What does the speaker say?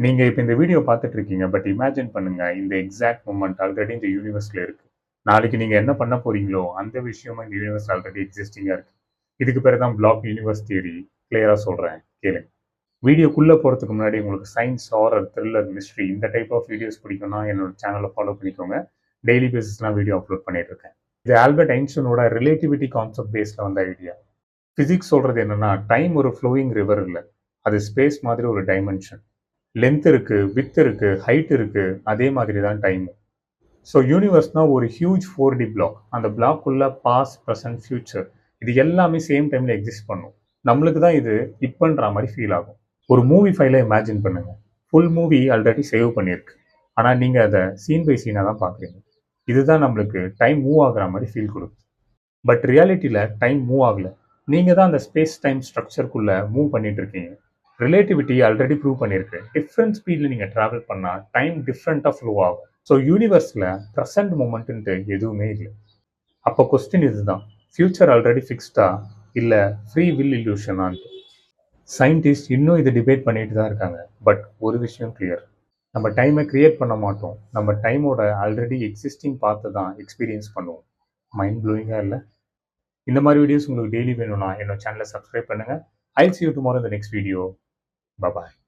நீங்க இப்ப இந்த வீடியோ பார்த்துட்டு இருக்கீங்க. பட் இமேஜின் பண்ணுங்க. இந்த எக்ஸாக்ட் மொமெண்ட் ஆல்ரெடி இந்த யூனிவர்ஸ்ல இருக்கு. நாளைக்கு நீங்க என்ன பண்ண போறீங்களோ, அந்த விஷயமும் இந்த யூனிவர்ஸ் ஆல்ரெடி எக்ஸிஸ்டிங்கா இருக்கு. இதுக்கு பேரு தான் பிளாக் யூனிவர்ஸ் தியரி. கிளியரா சொல்றேன். கேளுங்க. வீடியோக்குள்ள போறதுக்கு முன்னாடி உங்களுக்கு சயின்ஸ், ஹாரர், த்ரில்லர், மிஸ்ட்ரி இந்த டைப் ஆஃப் வீடியோஸ் பிடிக்கும்னா என்னோட சேனலை ஃபாலோ பண்ணிக்கோங்க. டெய்லி பேசிஸ்லாம் வீடியோ அப்லோட் பண்ணிட்டு இருக்கேன். இது ஆல்பர்ட் ஐன்ஸ்டீனோட ரிலேட்டிவிட்டி கான்செப்ட் பேஸ்ல வந்த ஐடியா. பிசிக்ஸ் சொல்றது என்னன்னா, டைம் ஒரு ஃப்ளோயிங் ரிவர் இல்ல. அது ஸ்பேஸ் மாதிரி ஒரு டைமென்ஷன். லென்த் இருக்கு, விட்த் இருக்கு, ஹைட் இருக்கு. அதே மாதிரி தான் டைம். ஸோ யூனிவர்ஸ்னா ஒரு ஹியூஜ் 4D பிளாக். அந்த பிளாக்குள்ள பாஸ்ட், ப்ரெசன்ட், ஃபியூச்சர் இது எல்லாமே சேம் டைம்ல எக்ஸிஸ்ட் பண்ணும். நம்மளுக்கு தான் இது இப்பன்ற மாதிரி ஃபீல் ஆகும். ஒரு மூவி ஃபைலை இமேஜின் பண்ணுங்க. ஃபுல் மூவி ஆல்ரெடி சேவ் பண்ணியிருக்கு. ஆனால் நீங்கள் அதை சீன் பை சீனாக தான் பார்க்குறீங்க. இதுதான் நம்மளுக்கு டைம் மூவ் ஆகுற மாதிரி ஃபீல் கொடுக்குது. பட் ரியாலிட்டியில் டைம் மூவ் ஆகல. நீங்கள் தான் அந்த ஸ்பேஸ் டைம் ஸ்ட்ரக்சருக்குள்ளே மூவ் பண்ணிட்டு இருக்கீங்க. ரிலேட்டிவிட்டி ஆல்ரெடி ப்ரூவ் பண்ணியிருக்கு. டிஃப்ரெண்ட் ஸ்பீடில் நீங்கள் ட்ராவல் பண்ணால் டைம் டிஃப்ரெண்ட்டாக ஃப்ளோ ஆகும். ஸோ யூனிவர்ஸில் ப்ரெசன்ட் மூமெண்ட்டுன்ட்டு எதுவுமே இல்லை. அப்போ கொஸ்டின் இதுதான், ஃபியூச்சர் ஆல்ரெடி ஃபிக்ஸ்டா இல்லை ஃப்ரீ வில் இல்யூஷனான்ட்டு. சயின்டிஸ்ட் இன்னும் இது டிபேட் பண்ணிட்டு தான் இருக்காங்க. பட் ஒரு விஷயம் கிளியர், நம்ம டைமை கிரியேட் பண்ண மாட்டோம். நம்ம டைமோட ஆல்ரெடி எக்ஸிஸ்டிங் பார்த்து தான் எக்ஸ்பீரியன்ஸ் பண்ணுவோம். மைண்ட் ப்ளோயிங்காக இல்லை? இந்த மாதிரி வீடியோஸ் உங்களுக்கு டெய்லி வேணும்னா என்னோட சேனலை சப்ஸ்கிரைப் பண்ணுங்கள். I'll see you tomorrow in the next video. Bye bye.